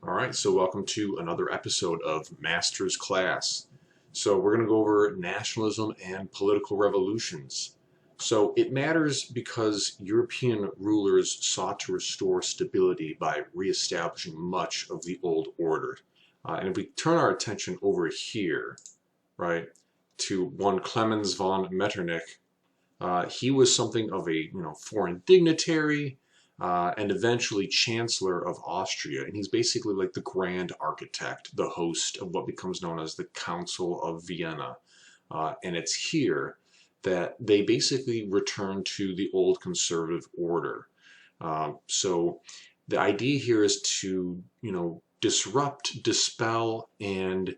All right, so welcome to another episode of Master's Class. So we're going to go over nationalism and political revolutions. So it matters because European rulers sought to restore stability by reestablishing much of the old order. And if we turn our attention over here, right, to one Clemens von Metternich, he was something of a foreign dignitary, and eventually Chancellor of Austria. And he's basically like the grand architect, the host of what becomes known as the Council of Vienna. And it's here that they basically return to the old conservative order. So the idea here is to, disrupt, dispel, and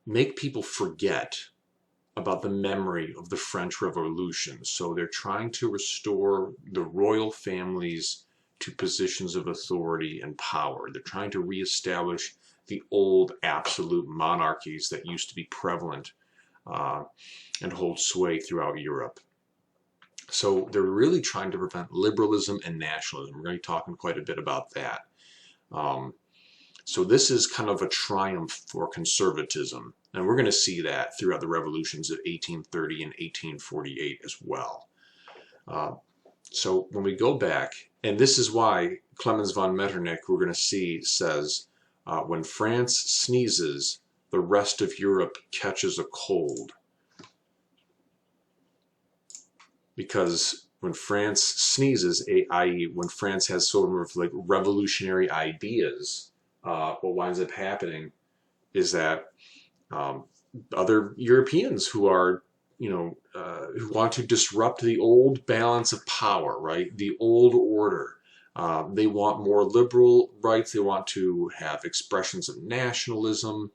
make people forget about the memory of the French Revolution. So they're trying to restore the royal families to positions of authority and power. They're trying to reestablish the old absolute monarchies that used to be prevalent and hold sway throughout Europe. So they're really trying to prevent liberalism and nationalism. We're going to be talking quite a bit about that. So this is kind of a triumph for conservatism. And we're going to see that throughout the revolutions of 1830 and 1848 as well. So when we go back, and this is why Clemens von Metternich, we're going to see, says, when France sneezes, the rest of Europe catches a cold. Because when France sneezes, i.e. when France has sort of like revolutionary ideas, what winds up happening is that other Europeans who are, who want to disrupt the old balance of power, right? The old order. They want more liberal rights. They want to have expressions of nationalism.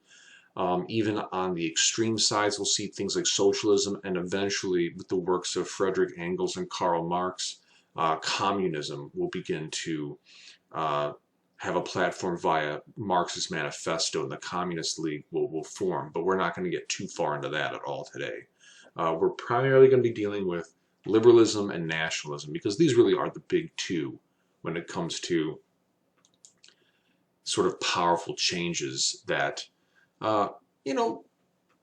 Even on the extreme sides, we'll see things like socialism, and eventually, with the works of Frederick Engels and Karl Marx, communism will begin to have a platform via Marx's manifesto, and the Communist League will form. But we're not going to get too far into that at all today. We're primarily going to be dealing with liberalism and nationalism, because these really are the big two when it comes to sort of powerful changes that,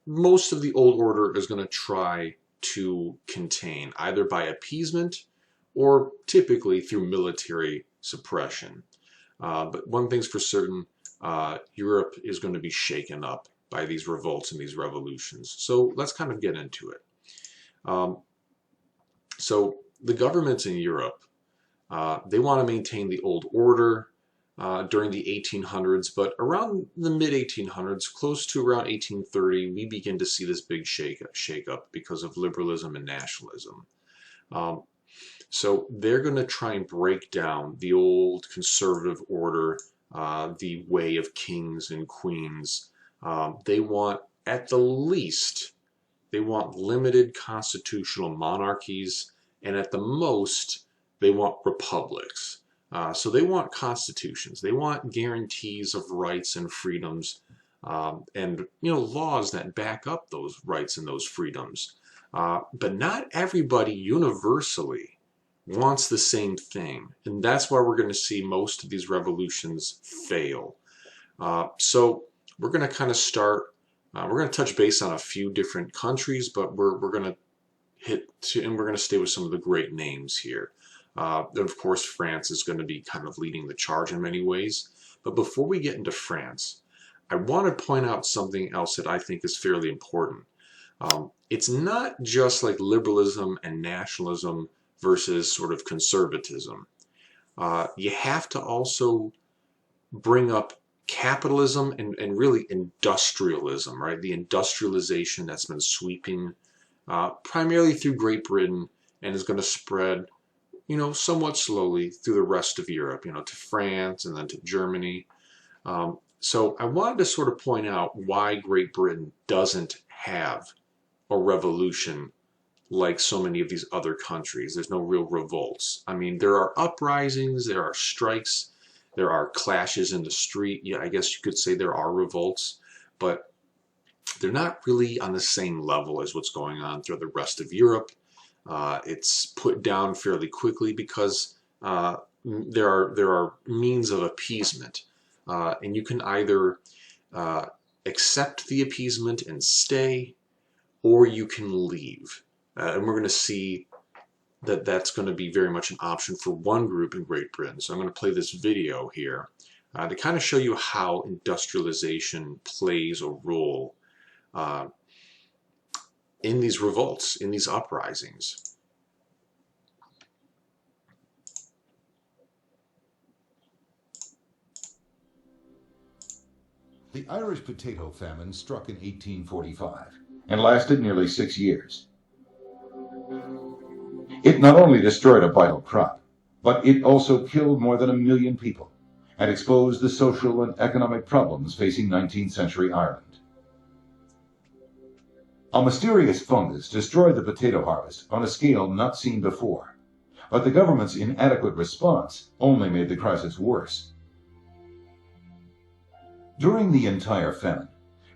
most of the old order is going to try to contain, either by appeasement or typically through military suppression. But one thing's for certain, Europe is going to be shaken up by these revolts and these revolutions. So let's kind of get into it. So the governments in Europe, they want to maintain the old order during the 1800s, but around the mid-1800s, close to around 1830, we begin to see this big shake-up because of liberalism and nationalism. So they're going to try and break down the old conservative order, the way of kings and queens. They want, at the least, they want limited constitutional monarchies, and at the most, they want republics. So they want constitutions. They want guarantees of rights and freedoms, and laws that back up those rights and those freedoms. But not everybody universally wants the same thing, and that's why we're going to see most of these revolutions fail. So we're going to kind of start, we're going to touch base on a few different countries, but we're going to and we're going to stay with some of the great names here. Of course, France is going to be kind of leading the charge in many ways. But before we get into France, I want to point out something else that I think is fairly important. It's not just like liberalism and nationalism versus sort of conservatism. You have to also bring up capitalism and really industrialism, right? The industrialization that's been sweeping primarily through Great Britain and is going to spread, somewhat slowly through the rest of Europe, to France and then to Germany. So I wanted to sort of point out why Great Britain doesn't have a revolution like so many of these other countries. There's no real revolts. I mean, there are uprisings, there are strikes, there are clashes in the street. Yeah, I guess you could say there are revolts, but they're not really on the same level as what's going on throughout the rest of Europe. It's put down fairly quickly because there are means of appeasement. and you can either accept the appeasement and stay, or you can leave. And we're going to see that that's going to be very much an option for one group in Great Britain. So I'm going to play this video here to kind of show you how industrialization plays a role in these revolts, in these uprisings. The Irish potato famine struck in 1845 and lasted nearly 6 years. It not only destroyed a vital crop, but it also killed more than 1 million people and exposed the social and economic problems facing 19th century Ireland. A mysterious fungus destroyed the potato harvest on a scale not seen before, but the government's inadequate response only made the crisis worse. During the entire famine,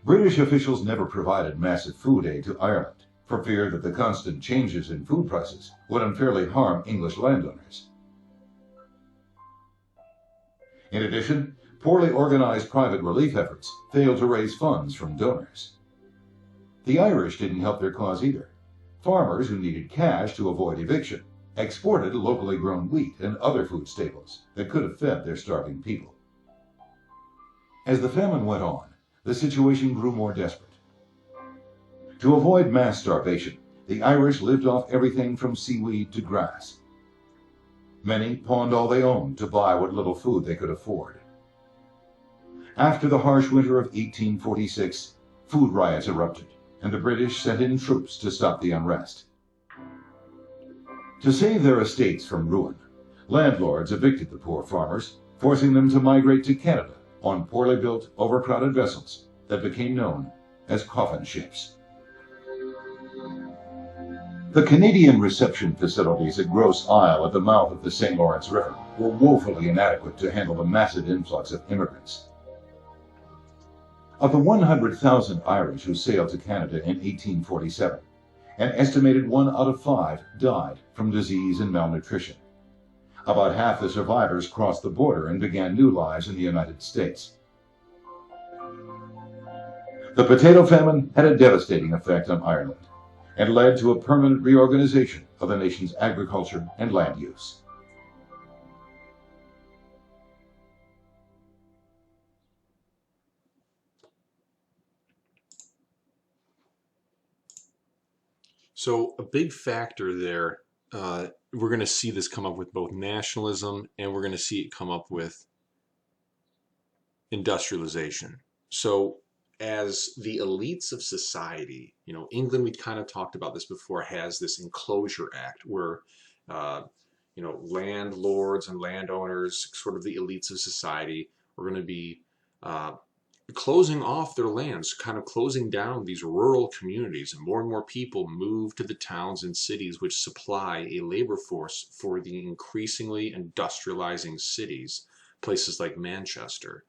British officials never provided massive food aid to Ireland, for fear that the constant changes in food prices would unfairly harm English landowners. In addition, poorly organized private relief efforts failed to raise funds from donors. The Irish didn't help their cause either. Farmers who needed cash to avoid eviction exported locally grown wheat and other food staples that could have fed their starving people. As the famine went on, the situation grew more desperate. To avoid mass starvation, the Irish lived off everything from seaweed to grass. Many pawned all they owned to buy what little food they could afford. After the harsh winter of 1846, food riots erupted, and the British sent in troops to stop the unrest. To save their estates from ruin, landlords evicted the poor farmers, forcing them to migrate to Canada on poorly built, overcrowded vessels that became known as coffin ships. The Canadian reception facilities at Grosse Isle at the mouth of the St. Lawrence River were woefully inadequate to handle the massive influx of immigrants. Of the 100,000 Irish who sailed to Canada in 1847, an estimated 1 out of 5 died from disease and malnutrition. About half the survivors crossed the border and began new lives in the United States. The potato famine had a devastating effect on Ireland and led to a permanent reorganization of the nation's agriculture and land use. So a big factor there, we're going to see this come up with both nationalism, and we're going to see it come up with industrialization. So as the elites of society, England, we kind of talked about this before, has this Enclosure Act where, landlords and landowners, sort of the elites of society, are going to be closing off their lands, kind of closing down these rural communities, and more people move to the towns and cities which supply a labor force for the increasingly industrializing cities, places like Manchester.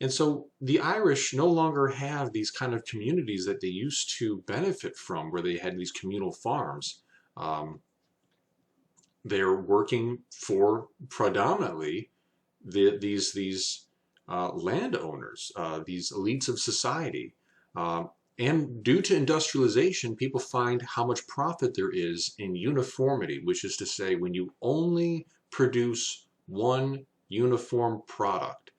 And so the Irish no longer have these kind of communities that they used to benefit from, where they had these communal farms. They're working for predominantly these landowners, these elites of society. And due to industrialization, people find how much profit there is in uniformity, which is to say, when you only produce one uniform product.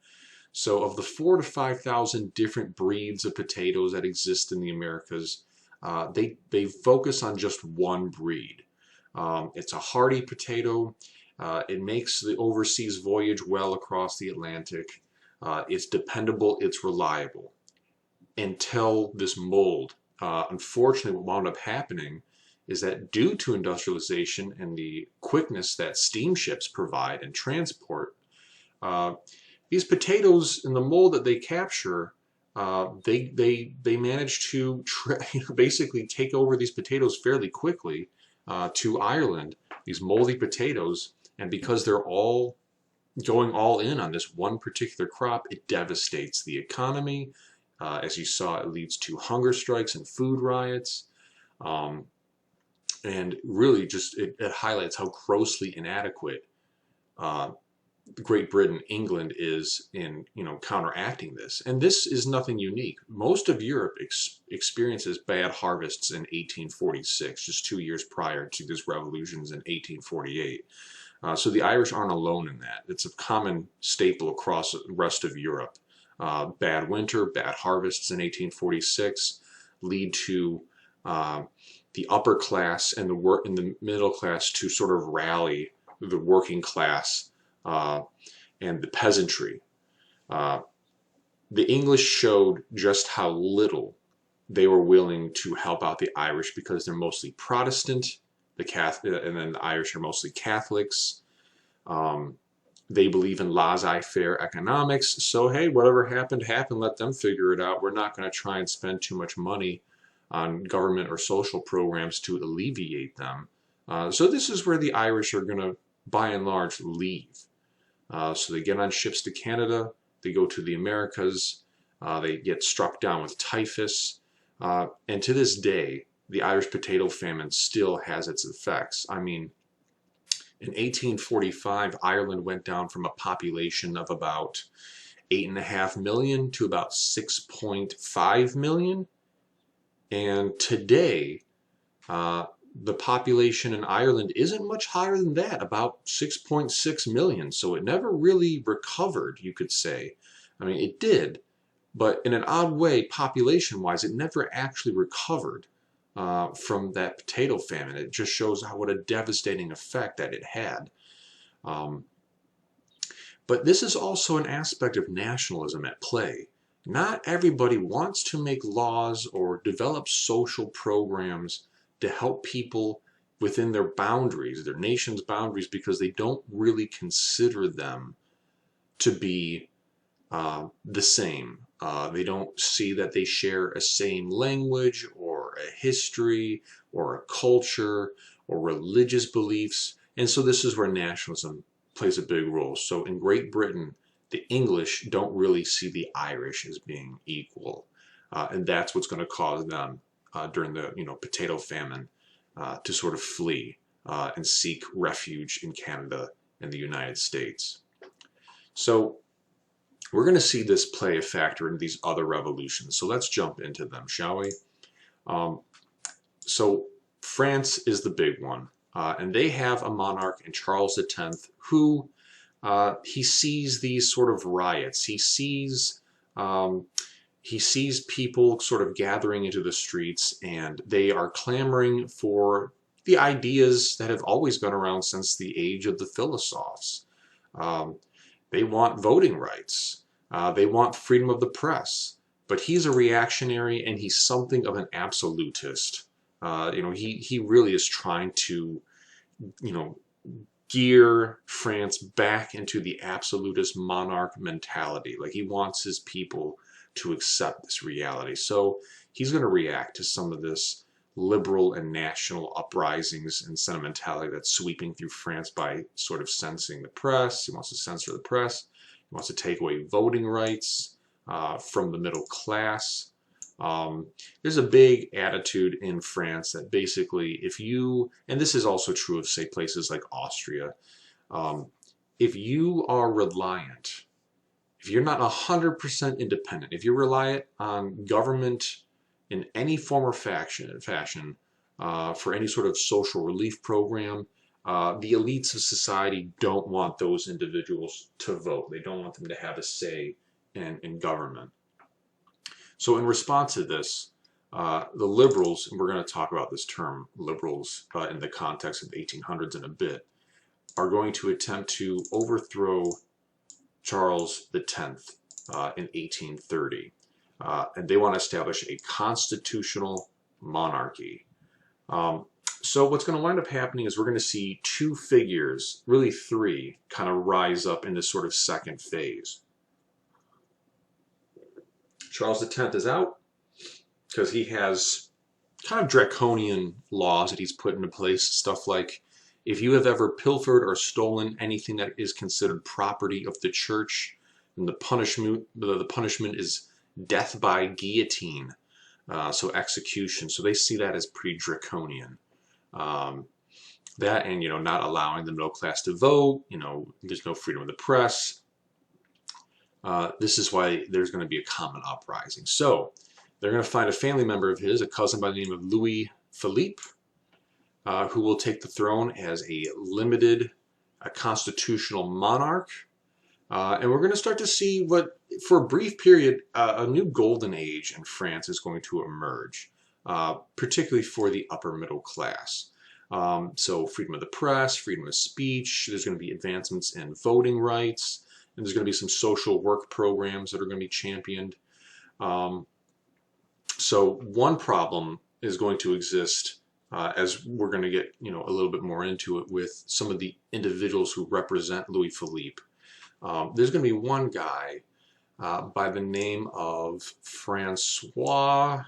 So of the 4,000 to 5,000 different breeds of potatoes that exist in the Americas, they focus on just one breed. It's a hardy potato. It makes the overseas voyage well across the Atlantic. It's dependable, it's reliable. Until this mold. Unfortunately, what wound up happening is that due to industrialization and the quickness that steamships provide and transport, these potatoes in the mold that they capture, they manage to basically take over these potatoes fairly quickly to Ireland, these moldy potatoes, and because they're all going all in on this one particular crop, it devastates the economy. As you saw, it leads to hunger strikes and food riots. And really just it highlights how grossly inadequate Great Britain, England is in, counteracting this. And this is nothing unique. Most of Europe experiences bad harvests in 1846, just 2 years prior to these revolutions in 1848. So the Irish aren't alone in that. It's a common staple across the rest of Europe. Bad winter, bad harvests in 1846 lead to the upper class and the middle class to sort of rally the working class and the peasantry. The English showed just how little they were willing to help out the Irish because they're mostly Protestant, and then the Irish are mostly Catholics. They believe in laissez-faire economics, so hey, whatever happened, happened, let them figure it out. We're not going to try and spend too much money on government or social programs to alleviate them. So this is where the Irish are going to, by and large, leave. So they get on ships to Canada, they go to the Americas, they get struck down with typhus, and to this day, the Irish potato famine still has its effects. I mean, in 1845, Ireland went down from a population of about 8.5 million to about 6.5 million. And today, the population in Ireland isn't much higher than that, about 6.6 million. So it never really recovered, you could say. I mean, it did, but in an odd way, population-wise, it never actually recovered from that potato famine. It just shows what a devastating effect that it had. But this is also an aspect of nationalism at play. Not everybody wants to make laws or develop social programs to help people within their boundaries, their nation's boundaries, because they don't really consider them to be the same. They don't see that they share a same language or a history or a culture or religious beliefs. And so this is where nationalism plays a big role. So in Great Britain, the English don't really see the Irish as being equal. And that's what's going to cause them during the potato famine to sort of flee and seek refuge in Canada and the United States. So we're going to see this play a factor in these other revolutions. So let's jump into them, shall we? So France is the big one. And they have a monarch in Charles X who he sees these sort of riots. He sees people sort of gathering into the streets, and they are clamoring for the ideas that have always been around since the age of the philosophes. They want voting rights. They want freedom of the press. But he's a reactionary, and he's something of an absolutist. He really is trying to, gear France back into the absolutist monarch mentality. Like, he wants his people to accept this reality. So he's going to react to some of this liberal and national uprisings and sentimentality that's sweeping through France by sort of censoring the press. He wants to censor the press. He wants to take away voting rights from the middle class. There's a big attitude in France that basically and this is also true of, say, places like Austria, if you are reliant, if you're not 100% independent, if you're reliant on government in any form or fashion for any sort of social relief program, the elites of society don't want those individuals to vote. They don't want them to have a say in government. So in response to this, the liberals, and we're going to talk about this term, liberals, in the context of the 1800s in a bit, are going to attempt to overthrow Charles X in 1830. And they want to establish a constitutional monarchy. So what's going to wind up happening is we're going to see two figures, really three, kind of rise up in this sort of second phase. Charles X is out because he has kind of draconian laws that he's put into place. Stuff like, if you have ever pilfered or stolen anything that is considered property of the church, and the punishment is death by guillotine, so execution. So they see that as pretty draconian. That and, not allowing the middle class to vote, there's no freedom of the press. This is why there's going to be a common uprising. So they're going to find a family member of his, a cousin by the name of Louis Philippe, who will take the throne as a constitutional monarch. And we're going to start to see what, for a brief period, a new golden age in France is going to emerge, particularly for the upper middle class. So freedom of the press, freedom of speech, there's going to be advancements in voting rights, and there's going to be some social work programs that are going to be championed. So one problem is going to exist as we're going to get a little bit more into it with some of the individuals who represent Louis Philippe. There's going to be one guy by the name of Francois,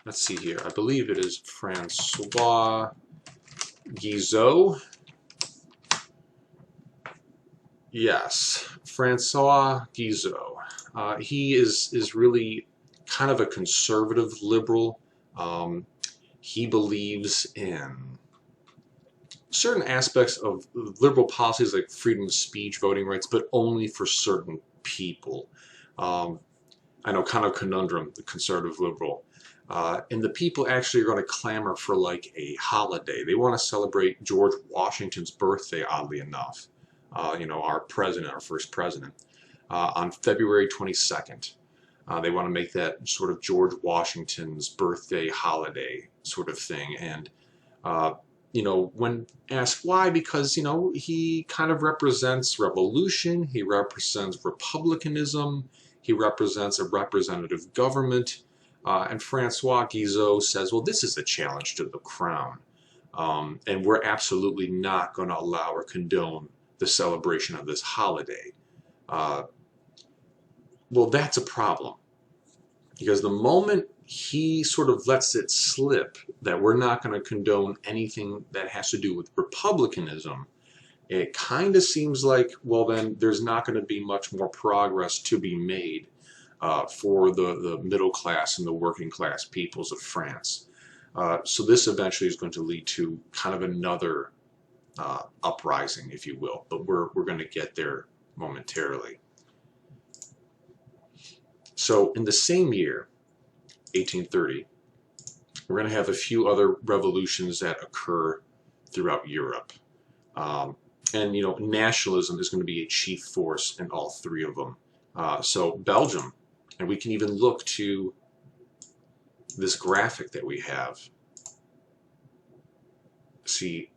let's see here, I believe it is Francois Guizot. Yes, Francois Guizot. He is really kind of a conservative liberal. He believes in certain aspects of liberal policies like freedom of speech, voting rights, but only for certain people. I know, kind of conundrum, the conservative liberal. And the people actually are going to clamor for like a holiday. They want to celebrate George Washington's birthday, oddly enough. Our president, our first president, on February 22nd. They want to make that sort of George Washington's birthday holiday sort of thing. And, when asked why, because, he kind of represents revolution, he represents republicanism, he represents a representative government. And Francois Guizot says, well, this is a challenge to the crown. And we're absolutely not going to allow or condone the celebration of this holiday. Well, that's a problem. Because the moment he sort of lets it slip that we're not going to condone anything that has to do with republicanism, it kind of seems like, well, then there's not going to be much more progress to be made for the middle class and the working class peoples of France. So this eventually is going to lead to kind of another uprising, if you will, but we're going to get there momentarily. So in the same year, 1830, we're going to have a few other revolutions that occur throughout Europe. And, nationalism is going to be a chief force in all three of them. So Belgium, and we can even look to this graphic that we have. See,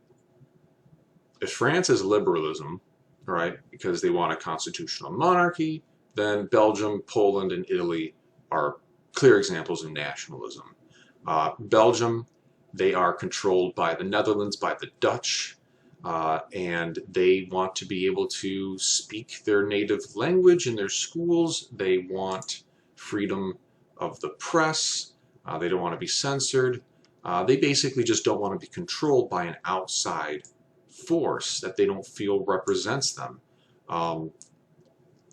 if France is liberalism, right, because they want a constitutional monarchy, then Belgium, Poland, and Italy are clear examples of nationalism. Belgium, they are controlled by the Netherlands, by the Dutch, and they want to be able to speak their native language in their schools. They want freedom of the press. They don't want to be censored. They basically just don't want to be controlled by an outside force that they don't feel represents them.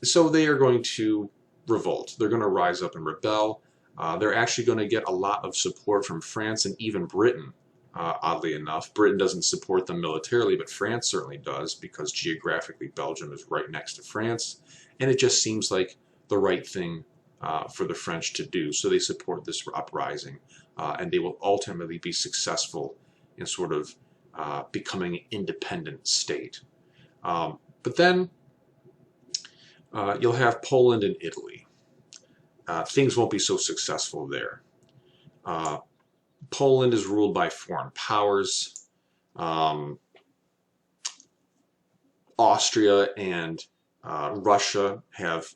So they are going to revolt. They're going to rise up and rebel. They're actually going to get a lot of support from France and even Britain, oddly enough. Britain doesn't support them militarily, but France certainly does, because geographically Belgium is right next to France, and it just seems like the right thing for the French to do. So they support this uprising, and they will ultimately be successful in sort of becoming an independent state. But then you'll have Poland and Italy. Things won't be so successful there. Poland is ruled by foreign powers. Austria and Russia have,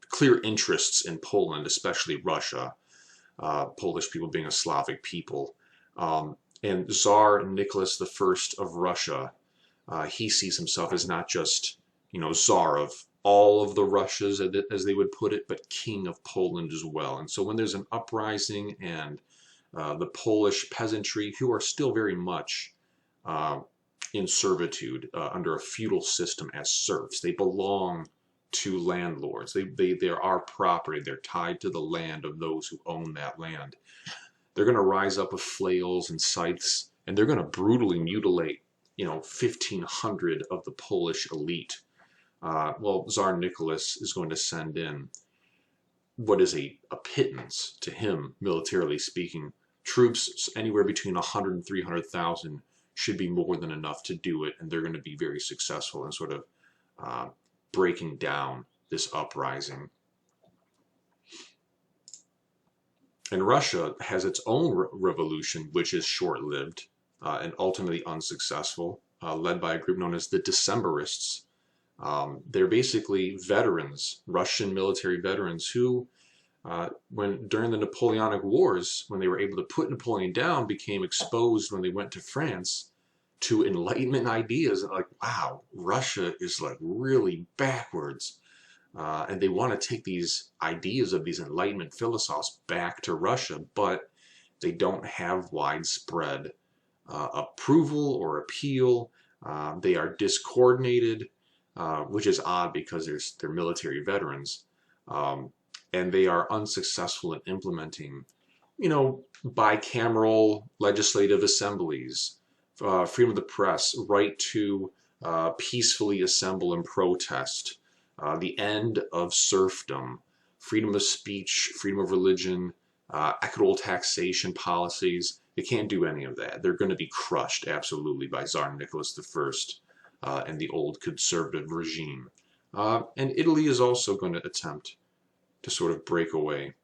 clear interests in Poland, especially Russia. Polish people being a Slavic people. And Tsar Nicholas I of Russia, he sees himself as not just, Tsar of all of the Russias, as they would put it, but king of Poland as well. And so when there's an uprising and the Polish peasantry, who are still very much in servitude under a feudal system as serfs, they belong to landlords. They're our property. They're tied to the land of those who own that land. They're going to rise up with flails and scythes and they're going to brutally mutilate, 1,500 of the Polish elite. Well, Tsar Nicholas is going to send in what is a pittance to him, militarily speaking. Troops anywhere between 100 and 300,000 should be more than enough to do it, and they're going to be very successful in sort of breaking down this uprising. And Russia has its own revolution, which is short-lived and ultimately unsuccessful, led by a group known as the Decemberists. They're basically veterans, Russian military veterans, who, during the Napoleonic Wars, when they were able to put Napoleon down, became exposed when they went to France to Enlightenment ideas. Like, wow, Russia is like really backwards. And they want to take these ideas of these Enlightenment philosophers back to Russia, but they don't have widespread approval or appeal. They are discoordinated, which is odd because they're military veterans. And they are unsuccessful in implementing, bicameral legislative assemblies, freedom of the press, right to peacefully assemble and protest, the end of serfdom, freedom of speech, freedom of religion, equitable taxation policies. They can't do any of that. They're going to be crushed absolutely by Tsar Nicholas I and the old conservative regime. And Italy is also going to attempt to sort of break away.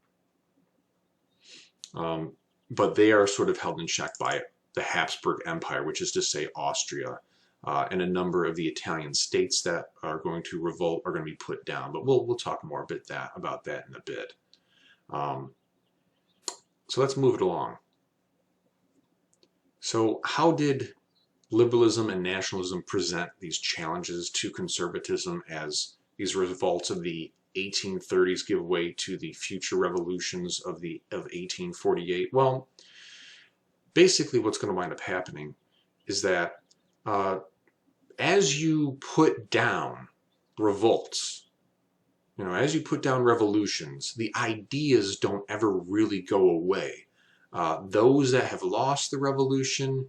But they are sort of held in check by the Habsburg Empire, which is to say Austria, and a number of the Italian states that are going to revolt are going to be put down. But we'll talk more about that in a bit. So let's move it along. So how did liberalism and nationalism present these challenges to conservatism as these revolts of the 1830s give way to the future revolutions of 1848? Well, basically what's going to wind up happening is that as you put down revolts, as you put down revolutions, the ideas don't ever really go away. Those that have lost the revolution,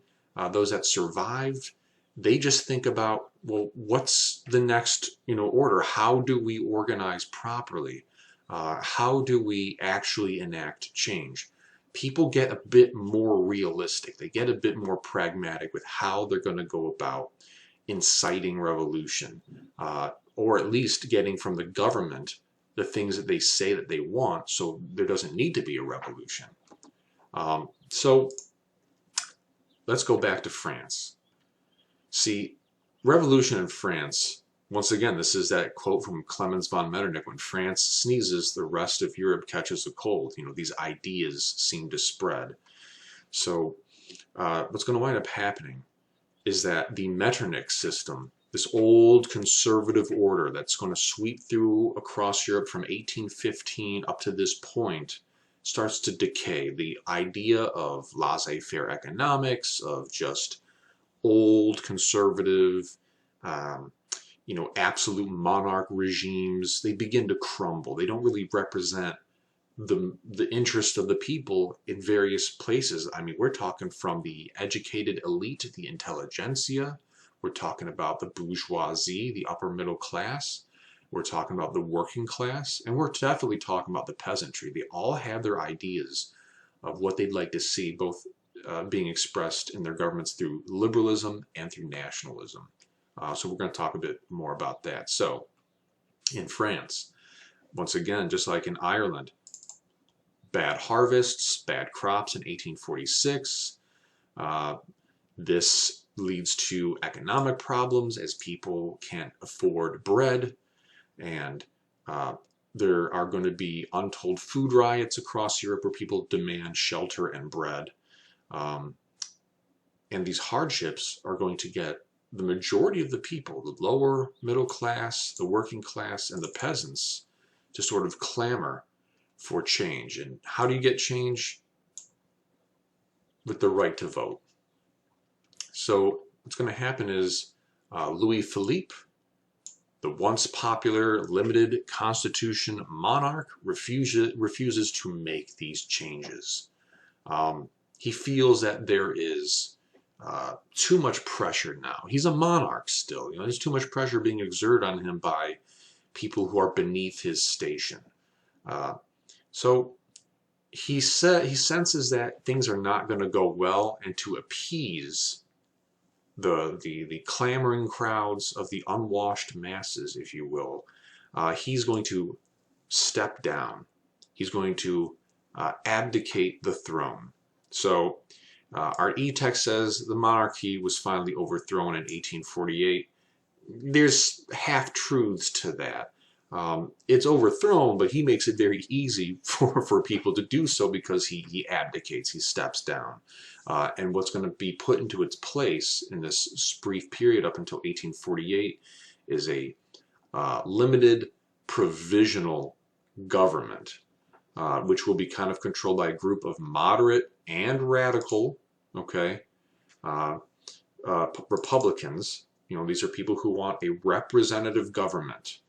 those that survived, they just think about, well, what's the next, order? How do we organize properly? How do we actually enact change? People get a bit more realistic. They get a bit more pragmatic with how they're going to go about inciting revolution, or at least getting from the government the things that they say that they want, so there doesn't need to be a revolution. So let's go back to France. See, revolution in France, once again, this is that quote from Clemens von Metternich: when France sneezes, the rest of Europe catches a cold. These ideas seem to spread. So what's going to wind up happening is that the Metternich system, this old conservative order that's going to sweep through across Europe from 1815 up to this point, starts to decay. The idea of laissez-faire economics, of just old conservative, absolute monarch regimes, they begin to crumble. They don't really represent the interest of the people in various places. I mean, we're talking from the educated elite, the intelligentsia. We're talking about the bourgeoisie, the upper middle class. We're talking about the working class, and we're definitely talking about the peasantry. They all have their ideas of what they'd like to see, both being expressed in their governments through liberalism and through nationalism. So we're going to talk a bit more about that. So in France, once again, just like in Ireland, bad harvests, bad crops in 1846. This leads to economic problems as people can't afford bread, and there are going to be untold food riots across Europe where people demand shelter and bread. And these hardships are going to get the majority of the people, the lower middle class, the working class, and the peasants, to sort of clamor for change. And how do you get change? With the right to vote. So what's going to happen is Louis Philippe, the once popular limited constitution monarch, refuses to make these changes. He feels that there is too much pressure now. He's a monarch still. You know, there's too much pressure being exerted on him by people who are beneath his station. So he senses that things are not going to go well, and to appease the clamoring crowds of the unwashed masses, if you will, he's going to step down. He's going to abdicate the throne. So our e-text says the monarchy was finally overthrown in 1848. There's half-truths to that. It's overthrown, but he makes it very easy for people to do so because he abdicates, he steps down. And what's going to be put into its place in this brief period up until 1848 is a limited provisional government, which will be kind of controlled by a group of moderate and radical, okay, Republicans. You know, these are people who want a representative government.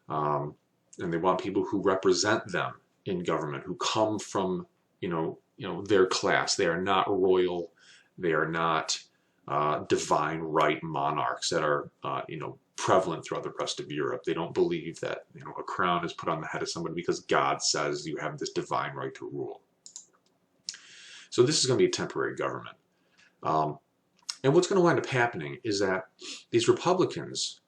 And they want people who represent them in government, who come from, you know, their class. They are not royal. They are not divine right monarchs that are, prevalent throughout the rest of Europe. They don't believe that, a crown is put on the head of somebody because God says you have this divine right to rule. So this is going to be a temporary government. And what's going to wind up happening is that these Republicans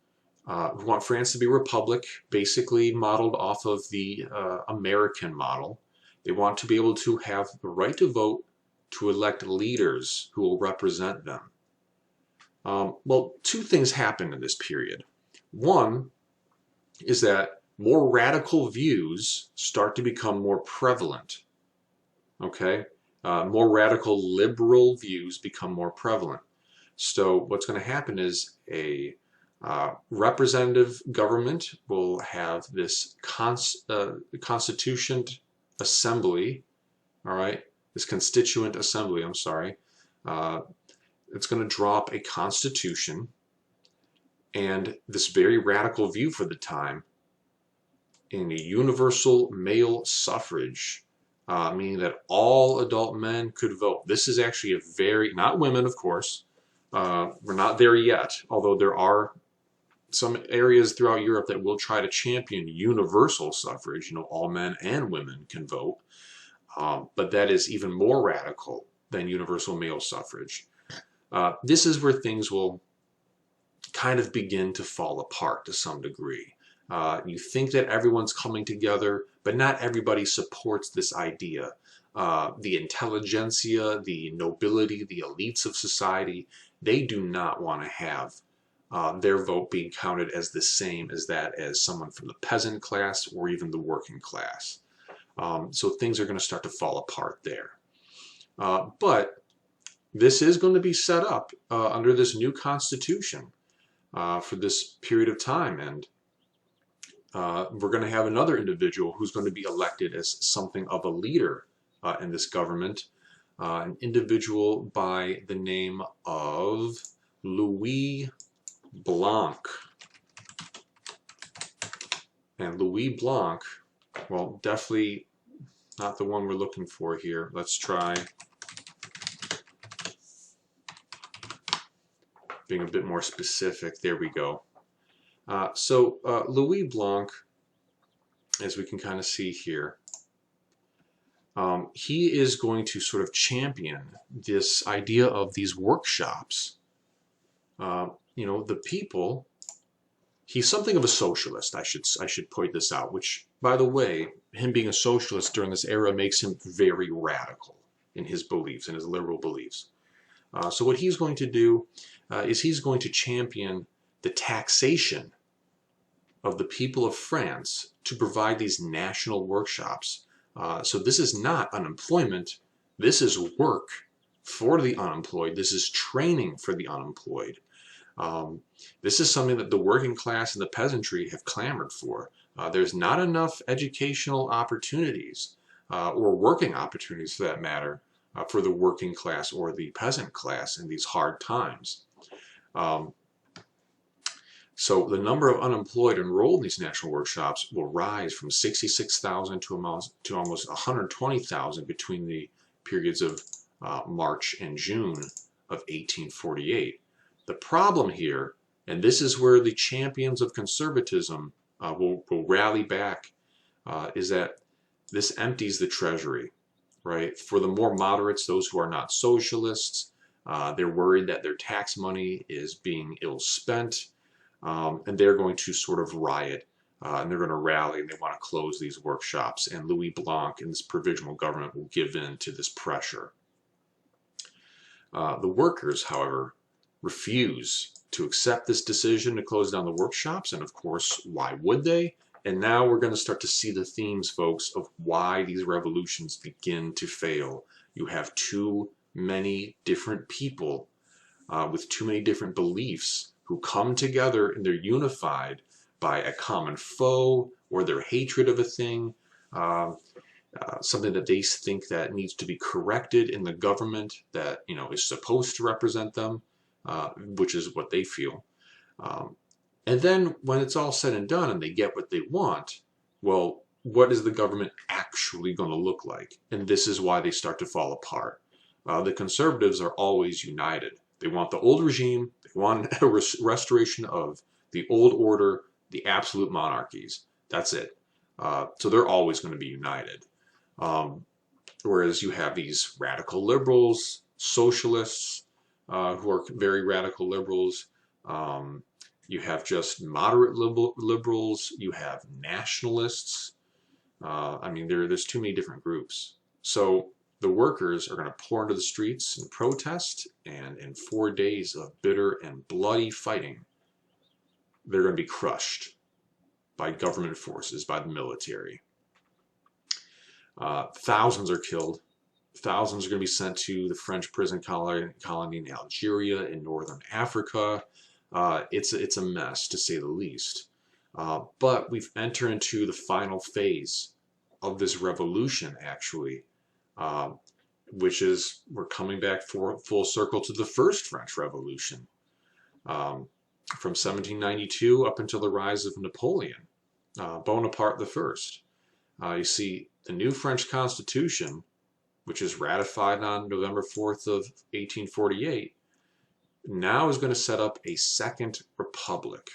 who want France to be a republic, basically modeled off of the American model. They want to be able to have the right to vote to elect leaders who will represent them. Well, two things happen in this period. One is that more radical views start to become more prevalent. Okay? More radical liberal views become more prevalent. So what's going to happen is a representative government will have this constituent assembly, all right, this constituent assembly, I'm sorry. It's going to drop a constitution, and this very radical view for the time in a universal male suffrage, meaning that all adult men could vote. This is actually a very, not women of course, we're not there yet, although there are some areas throughout Europe that will try to champion universal suffrage, all men and women can vote, but that is even more radical than universal male suffrage. This is where things will kind of begin to fall apart to some degree. You think that everyone's coming together, but not everybody supports this idea. The intelligentsia, the nobility, the elites of society, they do not want to have their vote being counted as the same as that as someone from the peasant class or even the working class. So things are going to start to fall apart there. But this is going to be set up under this new constitution for this period of time, and we're going to have another individual who's going to be elected as something of a leader in this government, an individual by the name of Louis Blanc. And Louis Blanc, well, definitely not the one we're looking for here. Let's try being a bit more specific. There we go. So Louis Blanc, as we can kind of see here, he is going to sort of champion this idea of these workshops. The people, he's something of a socialist, I should point this out, which, by the way, him being a socialist during this era makes him very radical in his beliefs, in his liberal beliefs. So what he's going to do is he's going to champion the taxation of the people of France to provide these national workshops. So this is not unemployment, this is work for the unemployed, this is training for the unemployed. This is something that the working class and the peasantry have clamored for. There's not enough educational opportunities, or working opportunities for that matter, for the working class or the peasant class in these hard times. So the number of unemployed enrolled in these national workshops will rise from 66,000 to almost 120,000 between the periods of March and June of 1848. The problem here, and this is where the champions of conservatism will rally back, is that this empties the treasury, right? For the more moderates, those who are not socialists, they're worried that their tax money is being ill spent, and they're going to sort of riot, and they're going to rally, and they want to close these workshops, and Louis Blanc and this provisional government will give in to this pressure. The workers, however, refuse to accept this decision to close down the workshops, and of course, why would they? And now we're going to start to see the themes, folks, of why these revolutions begin to fail. You have too many different people with too many different beliefs who come together and they're unified by a common foe or their hatred of a thing, something that they think that needs to be corrected in the government that, you know, is supposed to represent them, which is what they feel. And then when it's all said and done and they get what they want, well, what is the government actually going to look like? And this is why they start to fall apart. The conservatives are always united. They want the old regime. They want a restoration of the old order, the absolute monarchies. That's it. So they're always going to be united. Whereas you have these radical liberals, socialists, who are very radical liberals. You have just moderate liberals. You have nationalists. I mean, there's too many different groups. So the workers are going to pour into the streets and protest, and in 4 days of bitter and bloody fighting, they're going to be crushed by government forces, by the military. Thousands are killed. Thousands are going to be sent to the French prison colony in Algeria, in northern Africa. It's a mess, to say the least. But we've entered into the final phase of this revolution, actually, which is, we're coming back full circle to the first French Revolution, from 1792 up until the rise of Napoleon, Bonaparte the First. You see, the new French Constitution, which is ratified on November 4th of 1848, now is going to set up a second republic.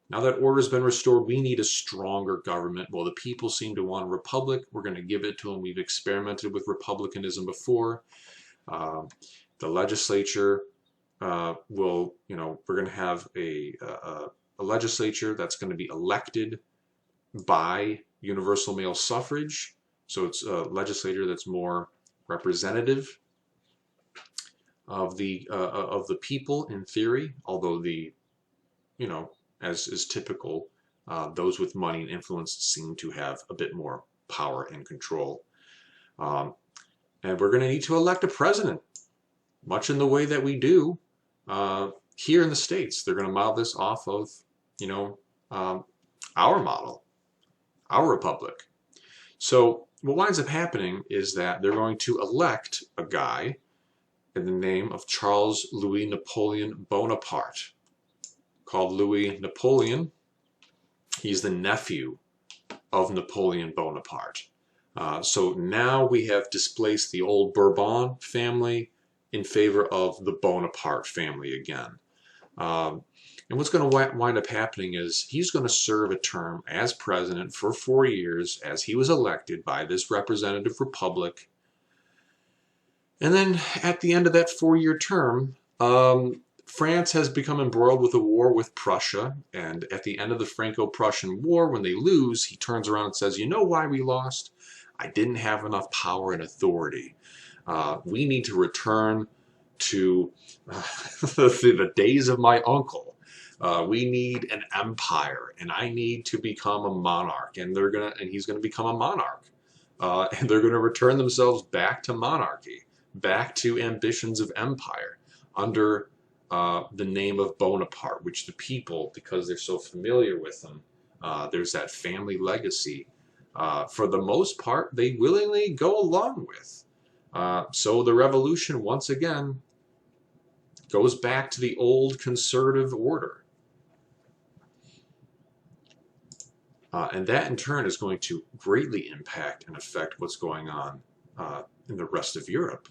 Now that order's been restored, we need a stronger government. Well, the people seem to want a republic. We're going to give it to them. We've experimented with republicanism before. The legislature will, you know, we're going to have a legislature that's going to be elected by universal male suffrage. So it's a legislature that's more representative of the people in theory, although the, you know, as is typical, those with money and influence seem to have a bit more power and control. And we're going to need to elect a president, much in the way that we do here in the States. They're going to model this off of, you know, our model, our republic. So what winds up happening is that they're going to elect a guy in the name of Charles Louis Napoleon Bonaparte, called Louis Napoleon. He's the nephew of Napoleon Bonaparte. So now we have displaced the old Bourbon family in favor of the Bonaparte family again. And what's going to wind up happening is he's going to serve a term as president for 4 years as he was elected by this representative republic. And then at the end of that 4-year term, France has become embroiled with a war with Prussia. And at the end of the Franco-Prussian War, when they lose, he turns around and says, you know why we lost? I didn't have enough power and authority. We need to return to the days of my uncle. We need an empire, and I need to become a monarch. And he's gonna become a monarch. And they're gonna return themselves back to monarchy, back to ambitions of empire under the name of Bonaparte, which the people, because they're so familiar with them, there's that family legacy. For the most part, they willingly go along with. So the revolution, once again, goes back to the old conservative order. And that, in turn, is going to greatly impact and affect what's going on in the rest of Europe.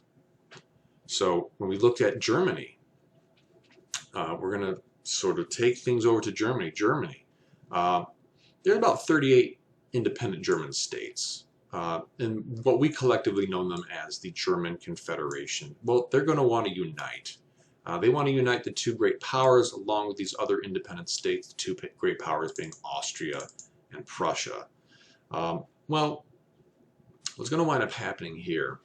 So when we look at Germany, we're going to sort of take things over to Germany. There are about 38 independent German states, and what we collectively know them as the German Confederation. Well, they're going to want to unite. They want to unite the two great powers along with these other independent states, the two great powers being Austria and Prussia. Well, what's going to wind up happening here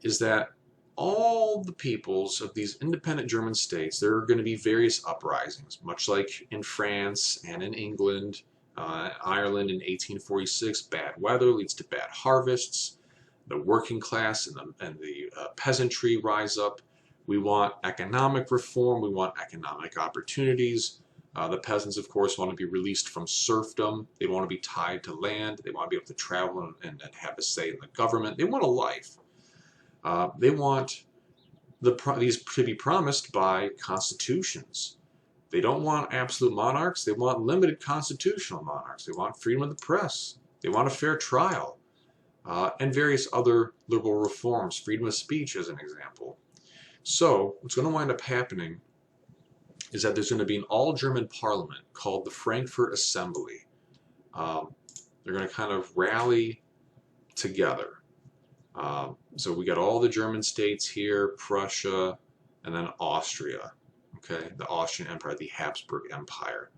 is that all the peoples of these independent German states, there are going to be various uprisings, much like in France and in England, Ireland in 1846. Bad weather leads to bad harvests. The working class and the peasantry rise up. We want economic reform. We want economic opportunities. The peasants, of course, want to be released from serfdom. They want to be tied to land. They want to be able to travel and have a say in the government. They want a life. They want these to be promised by constitutions. They don't want absolute monarchs. They want limited constitutional monarchs. They want freedom of the press. They want a fair trial, and various other liberal reforms, freedom of speech as an example. So what's going to wind up happening is that there's going to be an all-German parliament called the Frankfurt Assembly. They're going to kind of rally together. So we got all the German states here, Prussia, and then Austria, okay, the Austrian Empire, the Habsburg Empire.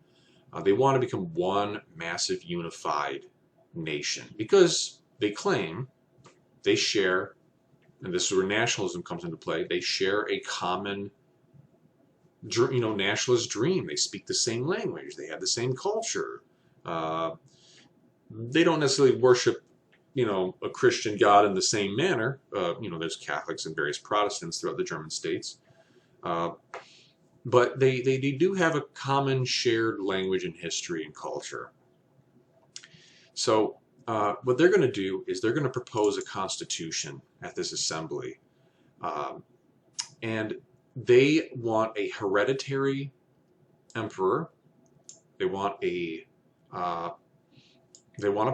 They want to become one massive unified nation because they claim they share, and this is where nationalism comes into play, they share a common, nationalist dream. They speak the same language. They have the same culture. They don't necessarily worship a Christian God in the same manner. There's Catholics and various Protestants throughout the German states. But they do have a common shared language and history and culture. So what they're going to do is they're going to propose a constitution at this assembly. And they want a hereditary emperor. They want a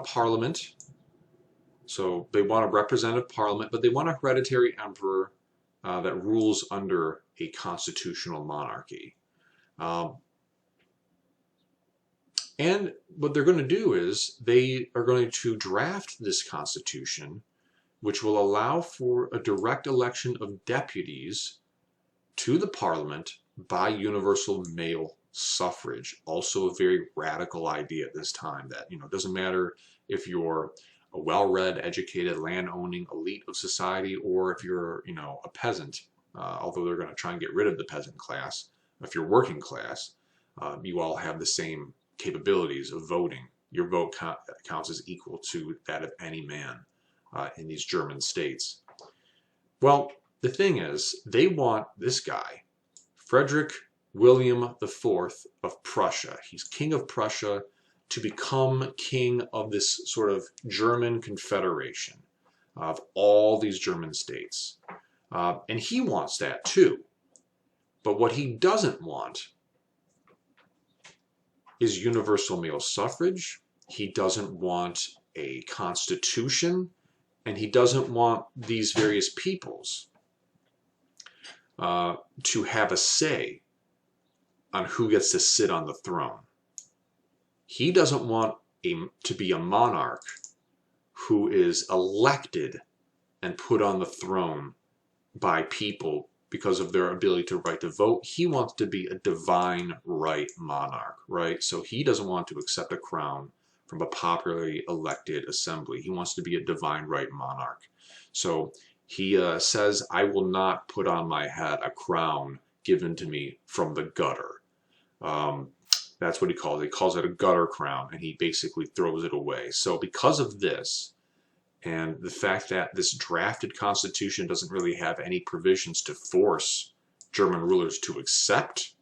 parliament. So they want a representative parliament, but they want a hereditary emperor that rules under a constitutional monarchy. And what they're going to do is they are going to draft this constitution, which will allow for a direct election of deputies to the parliament by universal male suffrage. Also a very radical idea at this time that, it doesn't matter if you're a well-read, educated, land-owning elite of society, or if you're, a peasant, although they're going to try and get rid of the peasant class. If you're working class, you all have the same capabilities of voting. Your vote counts as equal to that of any man in these German states. Well, the thing is, they want this guy, Frederick William IV of Prussia. He's King of Prussia, to become king of this sort of German Confederation of all these German states. And he wants that too. But what he doesn't want is universal male suffrage. He doesn't want a constitution. And he doesn't want these various peoples to have a say on who gets to sit on the throne. He doesn't want to be a monarch who is elected and put on the throne by people because of their ability to right to vote. He wants to be a divine right monarch, right? So he doesn't want to accept a crown from a popularly elected assembly. He wants to be a divine right monarch. So he says, I will not put on my head a crown given to me from the gutter. That's what he calls it. He calls it a gutter crown, and he basically throws it away. So because of this, and the fact that this drafted constitution doesn't really have any provisions to force German rulers to accept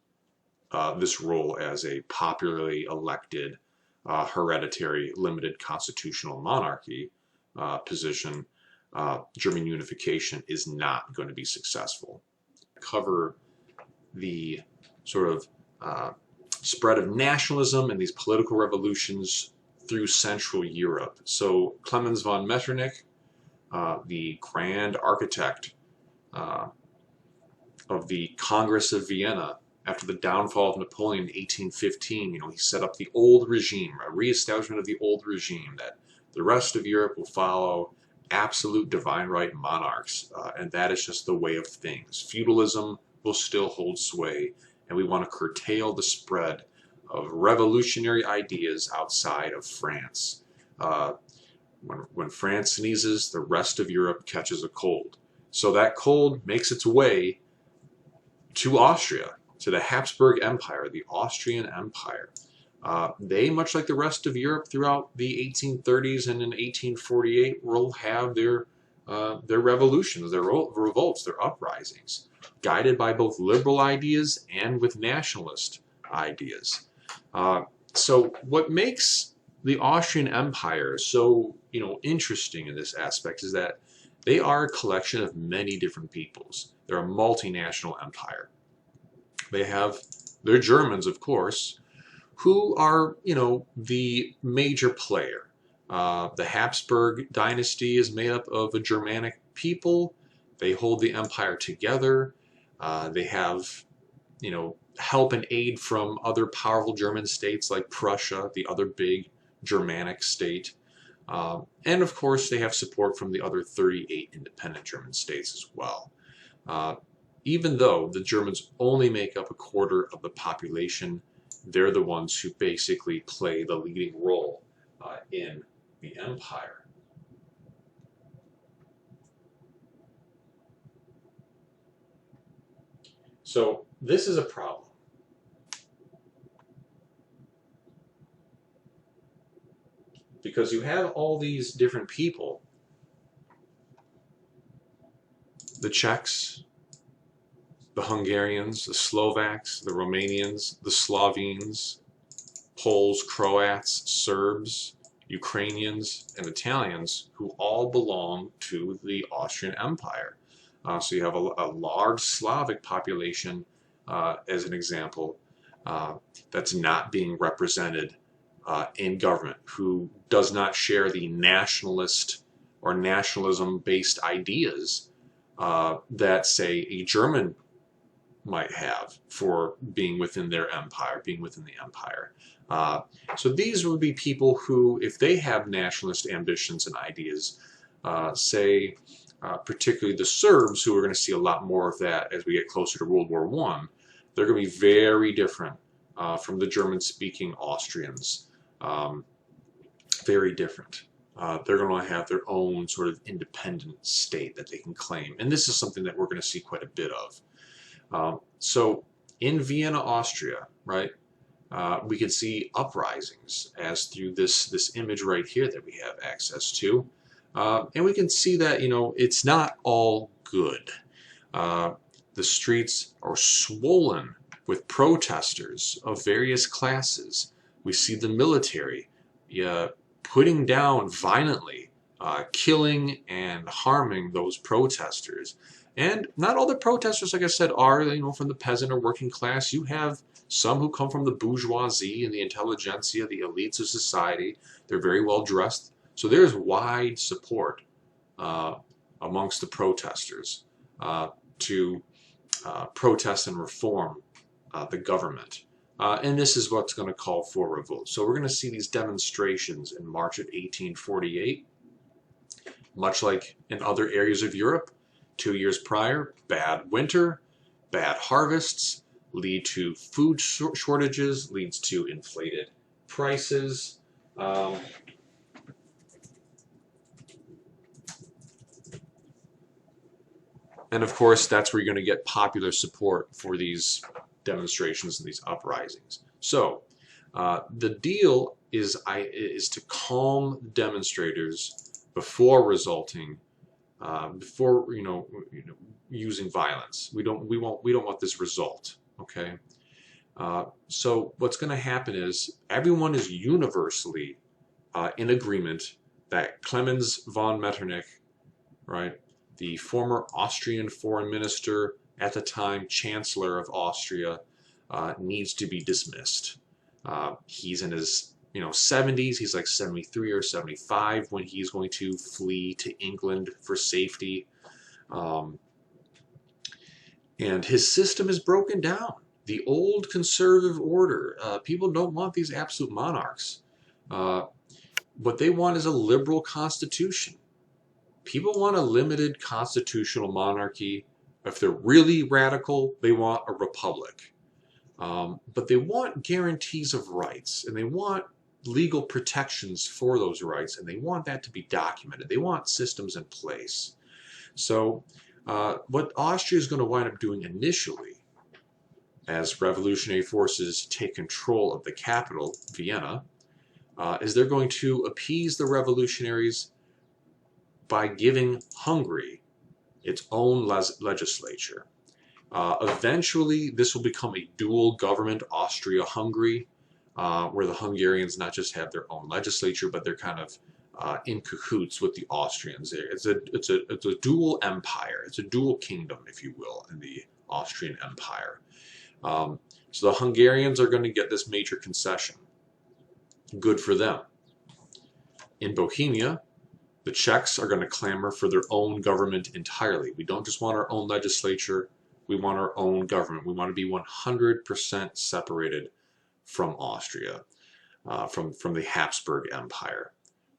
this role as a popularly elected, hereditary, limited constitutional monarchy position, German unification is not going to be successful. Cover the sort of spread of nationalism and these political revolutions through Central Europe. So Clemens von Metternich, the grand architect the Congress of Vienna after the downfall of Napoleon in 1815. He set up the old regime, a reestablishment of the old regime, that the rest of Europe will follow absolute divine right monarchs, and that is just the way of things. Feudalism will still hold sway, and we want to curtail the spread of revolutionary ideas outside of France. When France sneezes, the rest of Europe catches a cold. So that cold makes its way to Austria, to the Habsburg Empire, the Austrian Empire. They, much like the rest of Europe throughout the 1830s and in 1848, will have their revolutions, their revolts, their uprisings, guided by both liberal ideas and with nationalist ideas. So what makes the Austrian Empire so interesting in this aspect is that they are a collection of many different peoples. They're a multinational empire. They have their Germans, of course, who are, the major player. The Habsburg dynasty is made up of a Germanic people. They hold the empire together. They have, help and aid from other powerful German states like Prussia, the other big Germanic state. And of course, they have support from the other 38 independent German states as well. Even though the Germans only make up a quarter of the population, they're the ones who basically play the leading role in the empire. So this is a problem. Because you have all these different people, the Czechs, the Hungarians, the Slovaks, the Romanians, the Slovenes, Poles, Croats, Serbs, Ukrainians, and Italians, who all belong to the Austrian Empire. So you have a large Slavic population, as an example, that's not being represented in government, who does not share the nationalist or nationalism-based ideas that, say, a German might have for being within their empire, being within the empire. So these would be people who, if they have nationalist ambitions and ideas, say, particularly the Serbs, who are going to see a lot more of that as we get closer to World War I, they're going to be very different from the German-speaking Austrians. Very different. They're going to have their own sort of independent state that they can claim. And this is something that we're going to see quite a bit of. So in Vienna, Austria, right, we can see uprisings as through this image right here that we have access to. And we can see that, it's not all good. The streets are swollen with protesters of various classes. We see the military putting down violently, killing and harming those protesters. And not all the protesters, like I said, are from the peasant or working class. You have some who come from the bourgeoisie and the intelligentsia, the elites of society. They're very well dressed. So there's wide support amongst the protesters to protest and reform the government. And this is what's going to call for revolt. So we're going to see these demonstrations in March of 1848. Much like in other areas of Europe, 2 years prior, bad winter, bad harvests, lead to food shortages, leads to inflated prices. And of course, that's where you're going to get popular support for these demonstrations and these uprisings. So the deal is to calm demonstrators before resulting, before using violence. We don't want this result. Okay. So what's going to happen is everyone is universally in agreement that Clemens von Metternich, right, the former Austrian foreign minister, at the time Chancellor of Austria, needs to be dismissed. He's in his 70s. He's like 73 or 75 when he's going to flee to England for safety. And his system is broken down. The old conservative order, people don't want these absolute monarchs. What they want is a liberal constitution. People want a limited constitutional monarchy. If they're really radical, they want a republic. But they want guarantees of rights, and they want legal protections for those rights, and they want that to be documented. They want systems in place. So what Austria is going to wind up doing initially, as revolutionary forces take control of the capital, Vienna, is they're going to appease the revolutionaries by giving Hungary its own legislature. Eventually, this will become a dual government, Austria-Hungary, where the Hungarians not just have their own legislature, but they're kind of in cahoots with the Austrians. It's a dual empire. It's a dual kingdom, if you will, in the Austrian Empire. So the Hungarians are going to get this major concession. Good for them. In Bohemia, the Czechs are going to clamor for their own government entirely. We don't just want our own legislature. We want our own government. We want to be 100% separated from Austria, from the Habsburg Empire.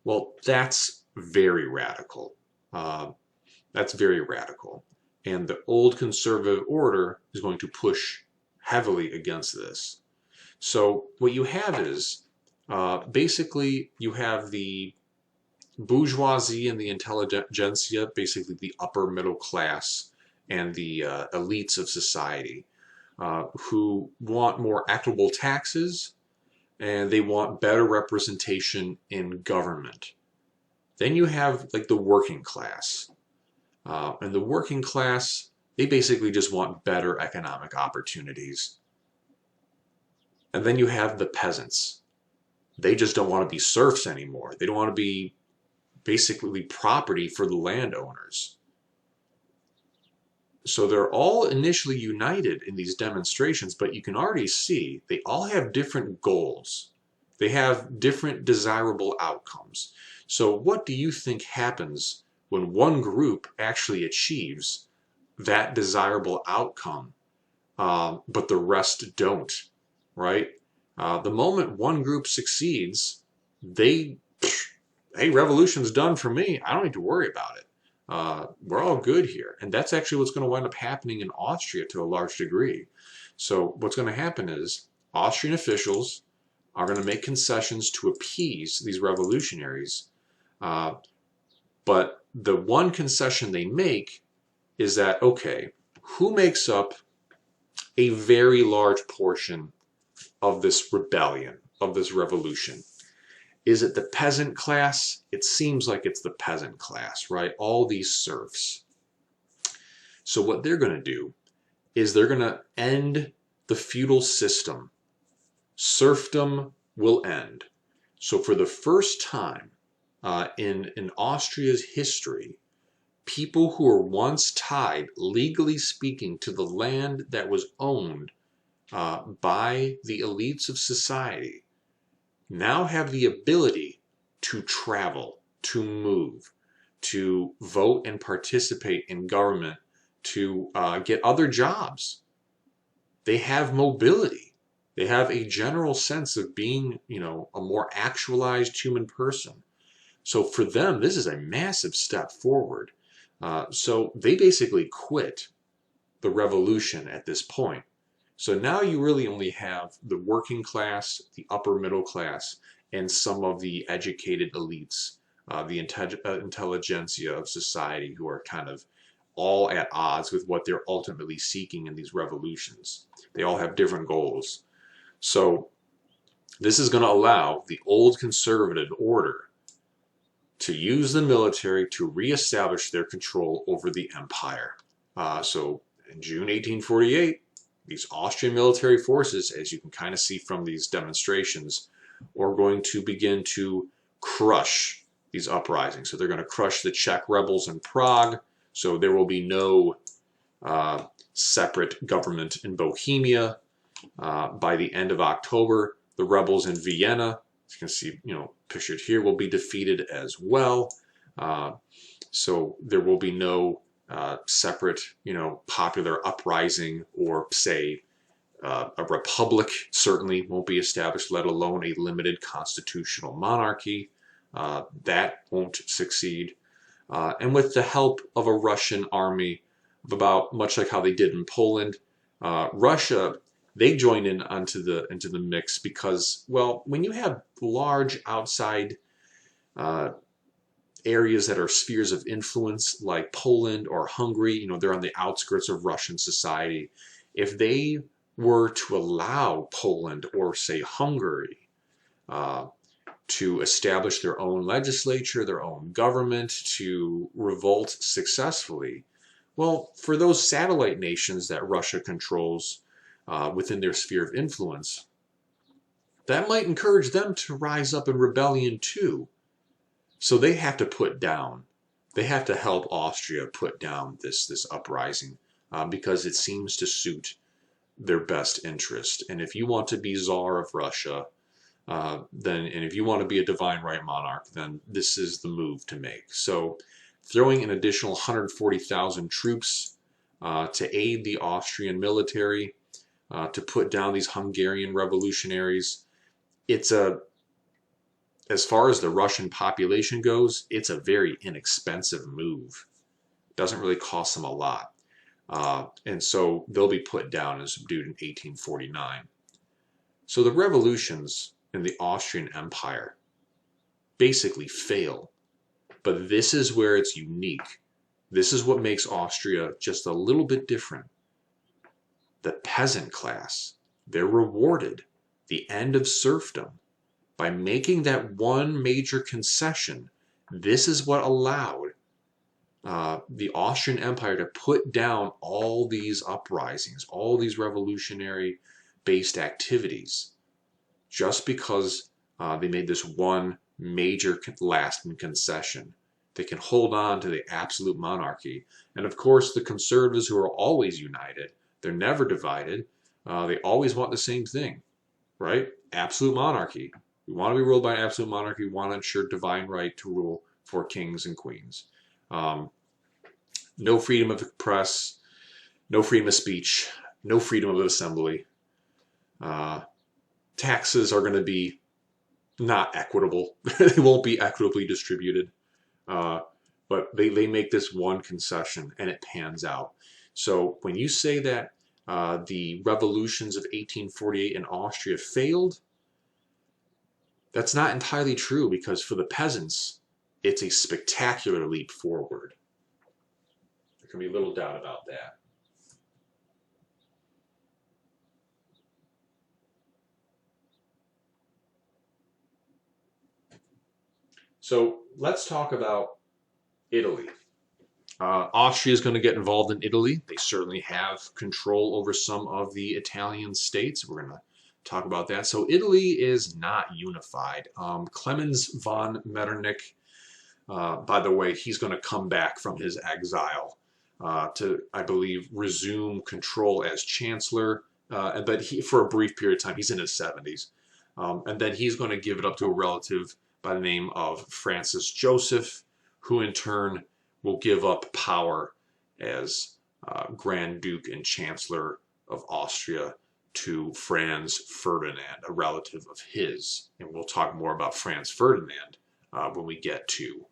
Well, that's very radical. That's very radical. And the old conservative order is going to push heavily against this. So what you have is, basically, you have the bourgeoisie and the intelligentsia, basically the upper middle class and the elites of society, who want more equitable taxes, and they want better representation in government. Then you have like the working class. And the working class, they basically just want better economic opportunities. And then you have the peasants. They just don't want to be serfs anymore. They don't want to be basically property for the landowners. So they're all initially united in these demonstrations, but you can already see they all have different goals. They have different desirable outcomes. So what do you think happens when one group actually achieves that desirable outcome, but the rest don't, right? The moment one group succeeds, hey, revolution's done for me. I don't need to worry about it. We're all good here. And that's actually what's going to wind up happening in Austria to a large degree. So what's going to happen is Austrian officials are going to make concessions to appease these revolutionaries. But the one concession they make is that, okay, who makes up a very large portion of this rebellion, of this revolution? Is it the peasant class? It seems like it's the peasant class, right? All these serfs. So what they're going to do is they're going to end the feudal system. Serfdom will end. So for the first time in Austria's history, people who were once tied, legally speaking, to the land that was owned by the elites of society now have the ability to travel, to move, to vote and participate in government, to get other jobs. They have mobility. They have a general sense of being, a more actualized human person. So for them, this is a massive step forward. So they basically quit the revolution at this point. So now you really only have the working class, the upper middle class, and some of the educated elites, the intelligentsia of society, who are kind of all at odds with what they're ultimately seeking in these revolutions. They all have different goals. So this is going to allow the old conservative order to use the military to reestablish their control over the empire. So in June 1848, these Austrian military forces, as you can kind of see from these demonstrations, are going to begin to crush these uprisings. So they're going to crush the Czech rebels in Prague. So there will be no separate government in Bohemia. By the end of October, the rebels in Vienna, as you can see, pictured here, will be defeated as well. So there will be no separate, popular uprising, or say a republic certainly won't be established, let alone a limited constitutional monarchy. That won't succeed. And with the help of a Russian army of about, much like how they did in Poland, Russia, they join in into the mix because, well, when you have large outside areas that are spheres of influence like Poland or Hungary, they're on the outskirts of Russian society. If they were to allow Poland or say Hungary to establish their own legislature, their own government, to revolt successfully, well, for those satellite nations that Russia controls within their sphere of influence, that might encourage them to rise up in rebellion too. So they have to help Austria put down this uprising because it seems to suit their best interest. And if you want to be Tsar of Russia, and if you want to be a divine right monarch, then this is the move to make. So throwing an additional 140,000 troops to aid the Austrian military to put down these Hungarian revolutionaries, as far as the Russian population goes, it's a very inexpensive move. It doesn't really cost them a lot. And so they'll be put down and subdued in 1849. So the revolutions in the Austrian Empire basically fail. But this is where it's unique. This is what makes Austria just a little bit different. The peasant class, they're rewarded the end of serfdom by making that one major concession. This is what allowed the Austrian Empire to put down all these uprisings, all these revolutionary-based activities, just because they made this one major lasting concession. They can hold on to the absolute monarchy. And of course, the conservatives, who are always united, they're never divided. They always want the same thing, right? Absolute monarchy. We want to be ruled by an absolute monarchy. We want to ensure divine right to rule for kings and queens. No freedom of the press, no freedom of speech, no freedom of assembly. Taxes are going to be not equitable. They won't be equitably distributed. But they make this one concession and it pans out. So when you say that the revolutions of 1848 in Austria failed, that's not entirely true, because for the peasants, it's a spectacular leap forward. There can be little doubt about that. So let's talk about Italy. Austria is going to get involved in Italy. They certainly have control over some of the Italian states. We're going to talk about that. So Italy is not unified. Clemens von Metternich, by the way, he's going to come back from his exile to, I believe, resume control as chancellor. But for a brief period of time, he's in his 70s. And then he's going to give it up to a relative by the name of Francis Joseph, who in turn will give up power as Grand Duke and Chancellor of Austria to Franz Ferdinand, a relative of his. And we'll talk more about Franz Ferdinand when we get to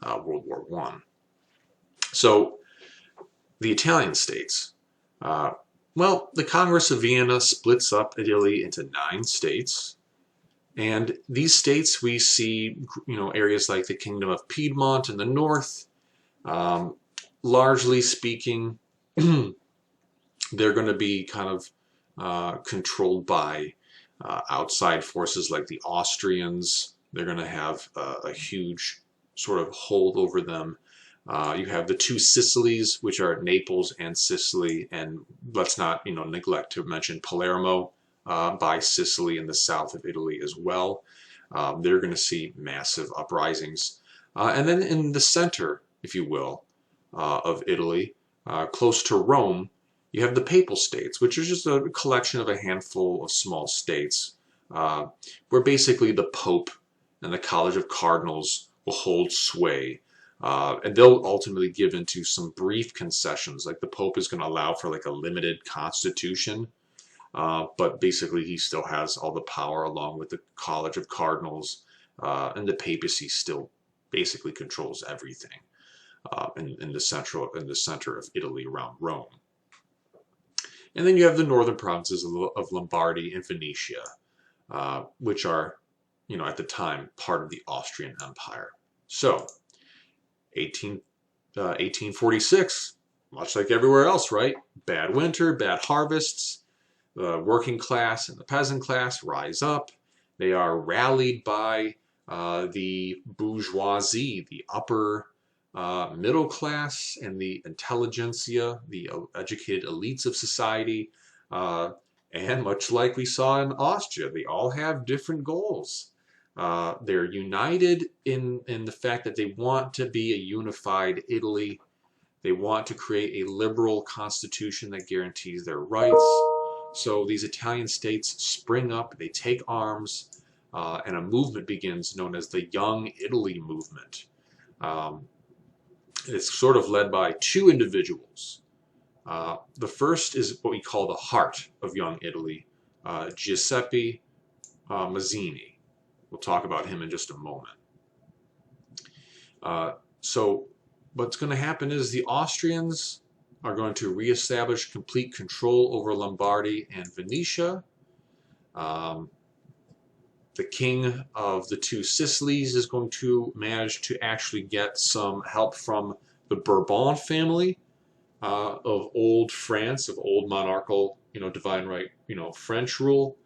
World War I. So the Italian states, well, the Congress of Vienna splits up Italy into 9 states. And these states, we see, areas like the Kingdom of Piedmont in the north. Largely speaking, they're going to be kind of controlled by outside forces like the Austrians. They're going to have a huge sort of hold over them. You have the 2 Sicilies, which are Naples and Sicily, and let's not neglect to mention Palermo by Sicily in the south of Italy as well. They're going to see massive uprisings. And then in the center, if you will, of Italy, close to Rome, you have the Papal States, which is just a collection of a handful of small states, where basically the Pope and the College of Cardinals will hold sway. And they'll ultimately give into some brief concessions, like the Pope is going to allow for like a limited constitution, but basically he still has all the power along with the College of Cardinals, and the papacy still basically controls everything in the center of Italy around Rome. And then you have the northern provinces of Lombardy and Venetia, which are, at the time, part of the Austrian Empire. So, 1846, much like everywhere else, right? Bad winter, bad harvests. The working class and the peasant class rise up. They are rallied by the bourgeoisie, the upper middle class, and the intelligentsia, the educated elites of society. And much like we saw in Austria, they all have different goals. They're united in the fact that they want to be a unified Italy. They want to create a liberal constitution that guarantees their rights. So these Italian states spring up, they take arms, and a movement begins known as the Young Italy movement. It's sort of led by two individuals. The first is what we call the heart of Young Italy, Giuseppe Mazzini. We'll talk about him in just a moment. So what's going to happen is the Austrians are going to reestablish complete control over Lombardy and Venetia. The king of the two Sicilies is going to manage to actually get some help from the Bourbon family of old France, of old monarchical, divine right, French rule.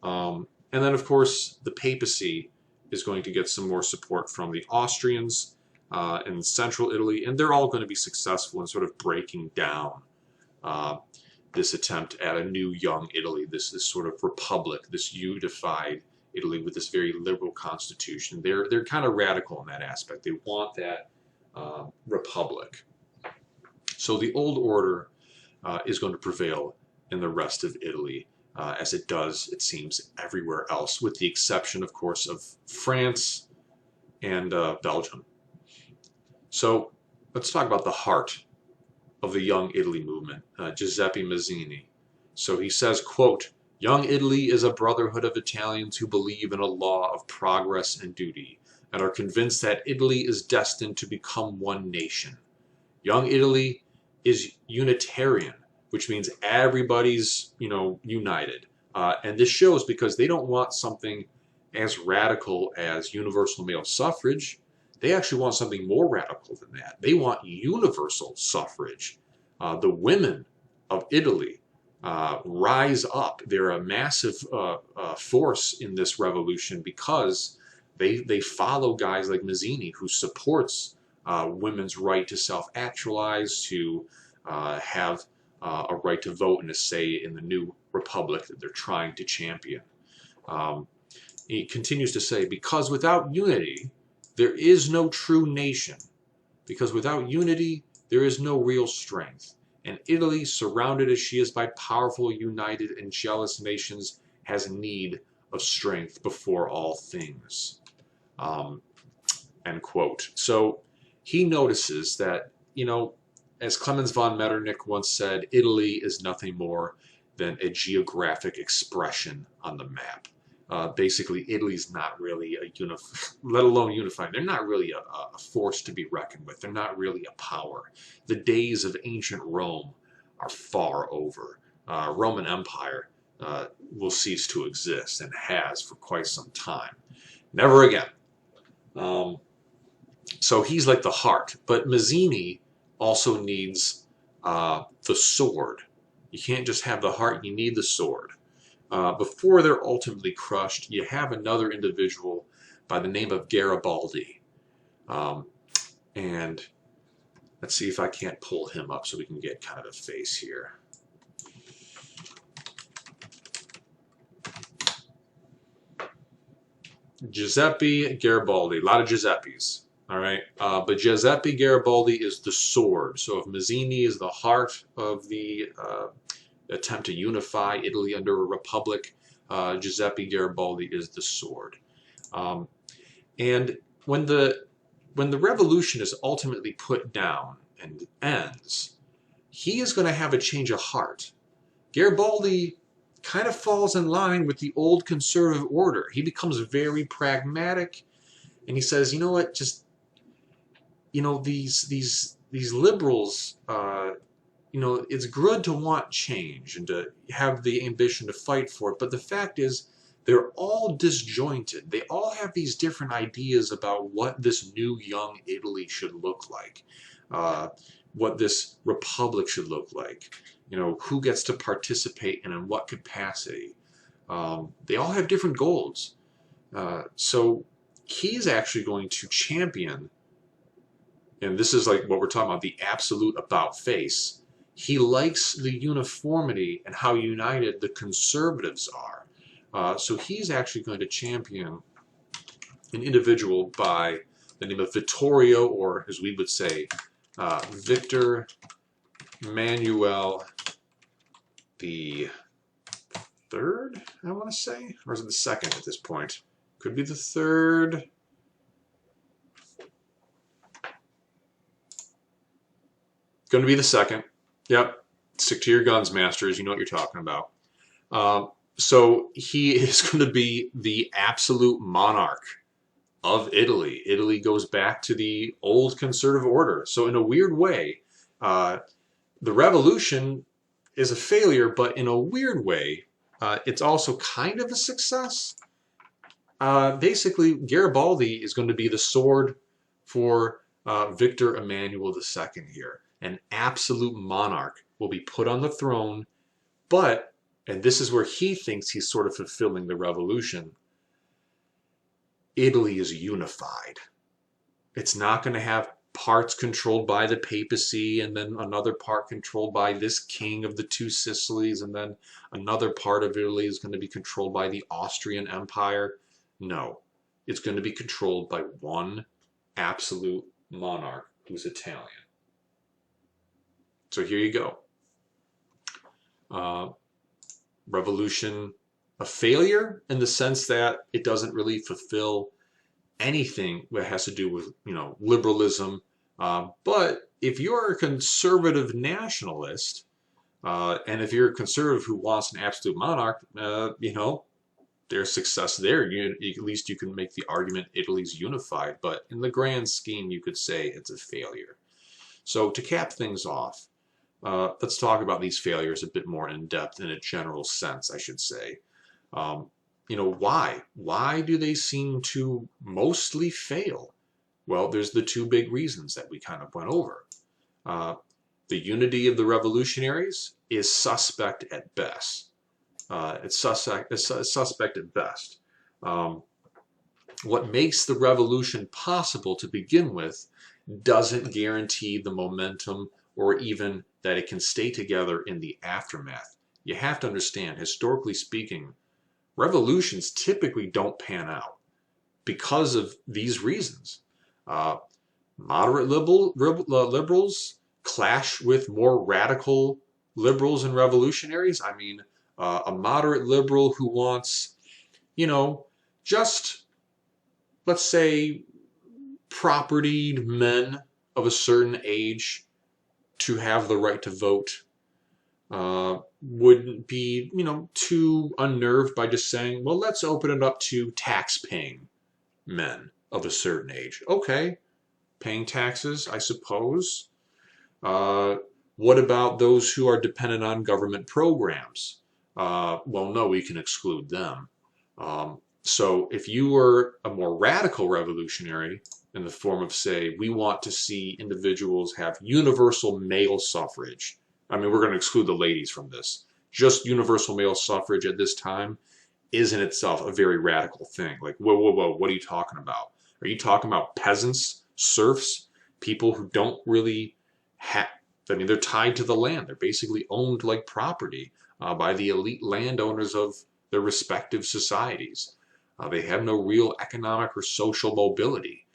And then, of course, the papacy is going to get some more support from the Austrians in central Italy, and they're all going to be successful in sort of breaking down this attempt at a new young Italy, this sort of republic, this unified Italy with this very liberal constitution. They're kind of radical in that aspect. They want that republic. So the old order is going to prevail in the rest of Italy, as it does, it seems, everywhere else, with the exception, of course, of France and Belgium. So let's talk about the heart of the Young Italy movement, Giuseppe Mazzini. So he says, quote, "Young Italy is a brotherhood of Italians who believe in a law of progress and duty, and are convinced that Italy is destined to become one nation. Young Italy is Unitarian, which means everybody's, united. And this shows because they don't want something as radical as universal male suffrage. They actually want something more radical than that. They want universal suffrage. The women of Italy rise up. They're a massive force in this revolution because they follow guys like Mazzini, who supports women's right to self-actualize, to have a right to vote and a say in the new republic that they're trying to champion. He continues to say, because without unity, there is no true nation. Because without unity, there is no real strength. And Italy, surrounded as she is by powerful, united, and jealous nations, has need of strength before all things." End quote. So he notices that, as Clemens von Metternich once said, Italy is nothing more than a geographic expression on the map. Basically, Italy's not really let alone unified. They're not really a force to be reckoned with. They're not really a power. The days of ancient Rome are far over. Roman Empire will cease to exist and has for quite some time. Never again. So he's like the heart. But Mazzini also needs the sword. You can't just have the heart, you need the sword. Before they're ultimately crushed, you have another individual by the name of Garibaldi. And let's see if I can't pull him up so we can get kind of a face here. Giuseppe Garibaldi, a lot of Giuseppes. All right, but Giuseppe Garibaldi is the sword. So if Mazzini is the heart of the attempt to unify Italy under a republic, Giuseppe Garibaldi is the sword. And when the when the revolution is ultimately put down and ends, he is going to have a change of heart. Garibaldi kind of falls in line with the old conservative order. He becomes very pragmatic, and he says, you know what, just, you know, these liberals, you know, it's good to want change and to have the ambition to fight for it, but the fact is they're all disjointed. They all have these different ideas about what this new young Italy should look like, what this republic should look like, you know, who gets to participate and in what capacity. They all have different goals. So he's actually going to champion, and this is like what we're talking about, the absolute about face. He likes the uniformity and how united the conservatives are. So he's actually going to champion an individual by the name of Vittorio, or as we would say, Victor Emmanuel the third, I want to say, or is it the second at this point? Could be the third. Going to be the second. Yep. Stick to your guns, masters. You know what you're talking about. So he is going to be the absolute monarch of Italy. Italy goes back to the old conservative order. So in a weird way, the revolution is a failure, but in a weird way, it's also kind of a success. Basically, Garibaldi is going to be the sword for Victor Emmanuel II here. An absolute monarch will be put on the throne, but, and this is where he thinks he's sort of fulfilling the revolution, Italy is unified. It's not going to have parts controlled by the papacy and then another part controlled by this king of the two Sicilies, and then another part of Italy is going to be controlled by the Austrian Empire. No, it's going to be controlled by one absolute monarch who's Italian. So here you go. Revolution, a failure in the sense that it doesn't really fulfill anything that has to do with, you know, liberalism. But if you're a conservative nationalist, and if you're a conservative who wants an absolute monarch, you know, there's success there. At least you can make the argument Italy's unified. But in the grand scheme, you could say it's a failure. So to cap things off, let's talk about these failures a bit more in depth in a general sense, I should say. You know, why? Why do they seem to mostly fail? Well, there's the two big reasons that we kind of went over. The unity of the revolutionaries is suspect at best. It's suspect at best. What makes the revolution possible to begin with doesn't guarantee the momentum or even that it can stay together in the aftermath. You have to understand, historically speaking, revolutions typically don't pan out because of these reasons. Moderate liberals clash with more radical liberals and revolutionaries. I mean, a moderate liberal who wants, you know, just, let's say, propertied men of a certain age to have the right to vote wouldn't be, you know, too unnerved by just saying, well, let's open it up to tax-paying men of a certain age. Okay, paying taxes, I suppose. What about those who are dependent on government programs? Well, no, we can exclude them. So if you were a more radical revolutionary in the form of, say, we want to see individuals have universal male suffrage. I mean, we're going to exclude the ladies from this. Just universal male suffrage at this time is in itself a very radical thing. Like, whoa, whoa, whoa, what are you talking about? Are you talking about peasants, serfs, people who don't really have, I mean, they're tied to the land. They're basically owned like property by the elite landowners of their respective societies. They have no real economic or social mobility.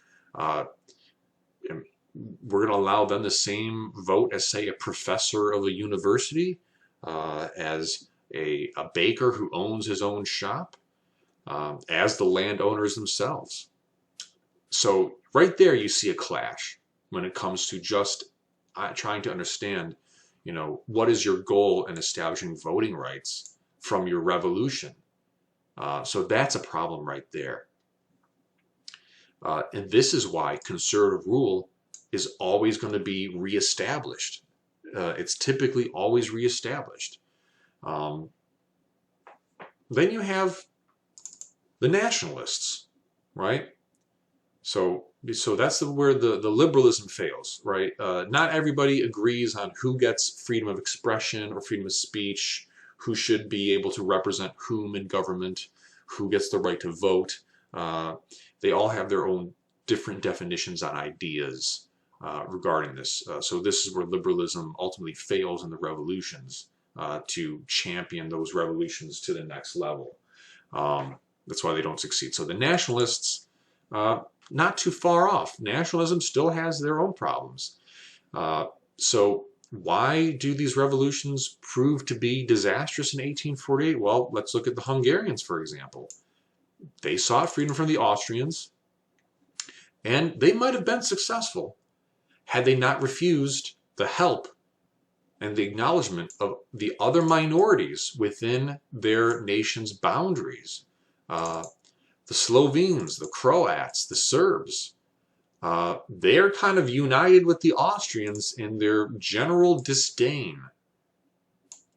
We're going to allow them the same vote as, say, a professor of a university, as a baker who owns his own shop, as the landowners themselves. So right there you see a clash when it comes to just trying to understand, what is your goal in establishing voting rights from your revolution. So that's a problem right there. And this is why conservative rule is always going to be reestablished. It's typically always reestablished. Then you have the nationalists, right? So that's where the liberalism fails, right? Not everybody agrees on who gets freedom of expression or freedom of speech, who should be able to represent whom in government, who gets the right to vote. They all have their own different definitions on ideas regarding this. So this is where liberalism ultimately fails in the revolutions, to champion those revolutions to the next level. That's why they don't succeed. So the nationalists, not too far off. Nationalism still has their own problems. So why do these revolutions prove to be disastrous in 1848? Well, let's look at the Hungarians, for example. They sought freedom from the Austrians, and they might have been successful had they not refused the help and the acknowledgement of the other minorities within their nation's boundaries. The Slovenes, the Croats, the Serbs, they're kind of united with the Austrians in their general disdain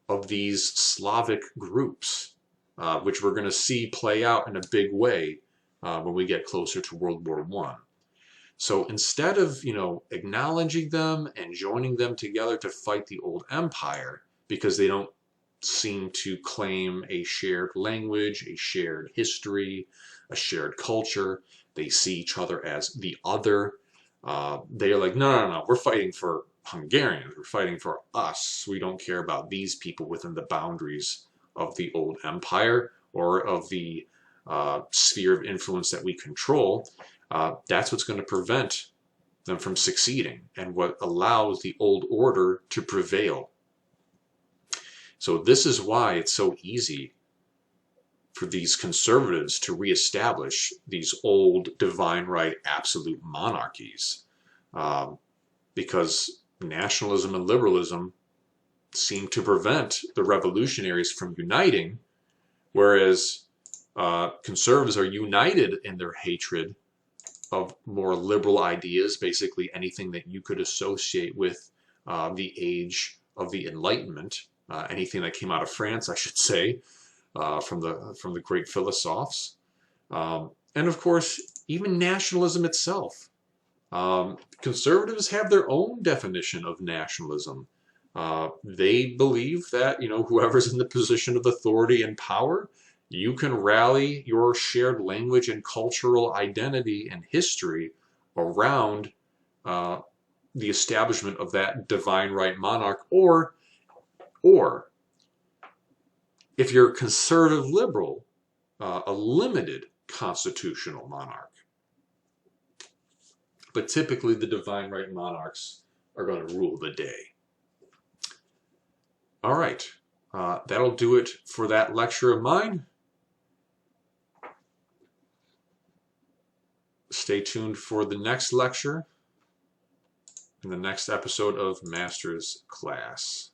of these Slavic groups, which we're going to see play out in a big way when we get closer to World War I. So instead of, acknowledging them and joining them together to fight the old empire, because they don't seem to claim a shared language, a shared history, a shared culture, they see each other as the other. They're like, no, we're fighting for Hungarians. We're fighting for us. We don't care about these people within the boundaries of the old empire or of the sphere of influence that we control. That's what's going to prevent them from succeeding and what allows the old order to prevail. So this is why it's so easy for these conservatives to reestablish these old divine right absolute monarchies, because nationalism and liberalism seem to prevent the revolutionaries from uniting, whereas conservatives are united in their hatred of more liberal ideas, basically anything that you could associate with the age of the Enlightenment, anything that came out of France, I should say, from the great philosophes, and of course even nationalism itself. Conservatives have their own definition of nationalism. They believe that whoever's in the position of authority and power, you can rally your shared language and cultural identity and history around the establishment of that divine right monarch, or if you're conservative liberal, a limited constitutional monarch. But typically the divine right monarchs are going to rule the day. All right, that'll do it for that lecture of mine. Stay tuned for the next lecture in the next episode of Master's Class.